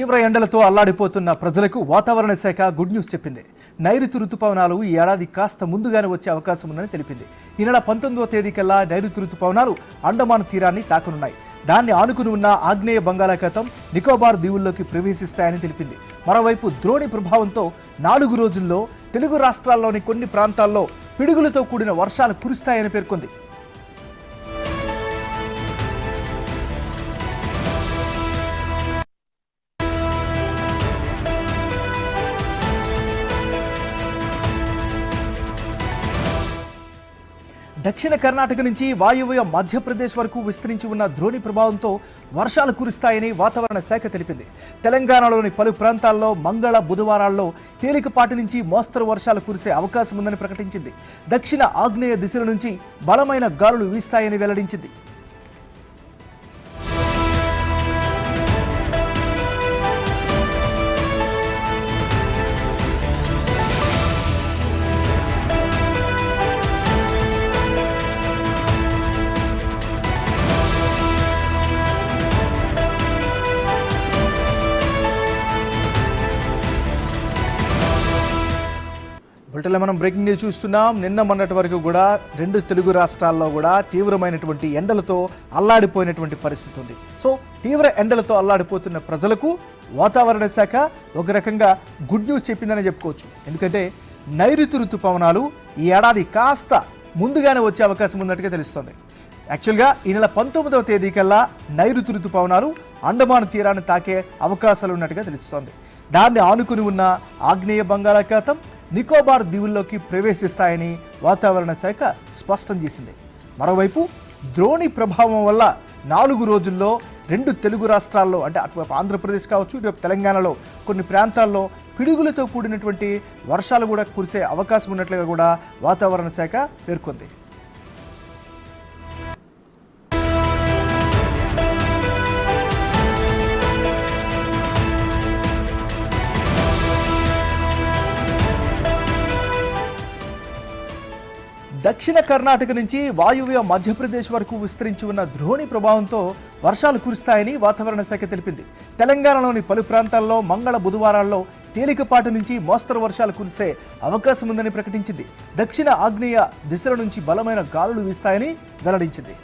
తీవ్ర ఎండలతో అల్లాడిపోతున్న ప్రజలకు వాతావరణ శాఖ గుడ్ న్యూస్ చెప్పింది. నైరుతి రుతుపవనాలు ఈ ఏడాది కాస్త ముందుగానే వచ్చే అవకాశం ఉందని తెలిపింది. ఈ నెల 19వ తేదీకల్లా నైరుతి రుతుపవనాలు అండమాన్ తీరాన్ని తాకనున్నాయి. దాన్ని ఆనుకుని ఉన్న ఆగ్నేయ బంగాళాఖాతం నికోబార్ దీవుల్లోకి ప్రవేశిస్తాయని తెలిపింది. మరోవైపు ద్రోణి ప్రభావంతో 4 రోజుల్లో తెలుగు రాష్ట్రాల్లోని కొన్ని ప్రాంతాల్లో పిడుగులతో కూడిన వర్షాలు కురుస్తాయని పేర్కొంది. దక్షిణ కర్ణాటక నుంచి వాయువ్య మధ్యప్రదేశ్ వరకు విస్తరించి ఉన్న ద్రోణి ప్రభావంతో వర్షాలు కురుస్తాయని వాతావరణ శాఖ తెలిపింది. తెలంగాణలోని పలు ప్రాంతాల్లో మంగళ బుధవారాల్లో తేలికపాటి నుంచి మోస్తరు వర్షాలు కురిసే అవకాశం ఉందని ప్రకటించింది. దక్షిణ ఆగ్నేయ దిశల నుంచి బలమైన గాలులు వీస్తాయని వెల్లడించింది. బులెటిన్లో మనం బ్రేకింగ్ న్యూస్ చూస్తున్నాం. నిన్న మొన్నటి వరకు కూడా 2 తెలుగు రాష్ట్రాల్లో కూడా తీవ్రమైనటువంటి ఎండలతో అల్లాడిపోయినటువంటి పరిస్థితి ఉంది. సో తీవ్ర ఎండలతో అల్లాడిపోతున్న ప్రజలకు వాతావరణ శాఖ ఒక రకంగా గుడ్ న్యూస్ చెప్పిందని చెప్పుకోవచ్చు. ఎందుకంటే నైరుతి ఋతుపవనాలు ఈ ఏడాది కాస్త ముందుగానే వచ్చే అవకాశం ఉన్నట్టుగా తెలుస్తోంది. యాక్చువల్గా ఈ నెల 19వ తేదీకల్లా నైరుతి ఋతుపవనాలు అండమాన్ తీరాన్ని తాకే అవకాశాలు ఉన్నట్టుగా తెలుస్తోంది. దాన్ని ఆనుకుని ఉన్న ఆగ్నేయ బంగాళాఖాతం నికోబార్ దీవుల్లోకి ప్రవేశిస్తాయని వాతావరణ శాఖ స్పష్టం చేసింది. మరోవైపు ద్రోణి ప్రభావం వల్ల 4 రోజుల్లో 2 తెలుగు రాష్ట్రాల్లో అంటే అటువైపు ఆంధ్రప్రదేశ్ కావచ్చు, ఇటువైపు తెలంగాణలో కొన్ని ప్రాంతాల్లో పిడుగులతో కూడినటువంటి వర్షాలు కూడా కురిసే అవకాశం ఉన్నట్లుగా కూడా వాతావరణ శాఖ పేర్కొంది. దక్షిణ కర్ణాటక నుంచి వాయువ్య మధ్యప్రదేశ్ వరకు విస్తరించి ఉన్న ద్రోణి ప్రభావంతో వర్షాలు కురుస్తాయని వాతావరణ శాఖ తెలిపింది. తెలంగాణలోని పలు ప్రాంతాల్లో మంగళ బుధవారాల్లో తేలికపాటి నుంచి మోస్తరు వర్షాలు కురిసే అవకాశం ఉందని ప్రకటించింది. దక్షిణ ఆగ్నేయ దిశల నుంచి బలమైన గాలులు వీస్తాయని వెల్లడించింది.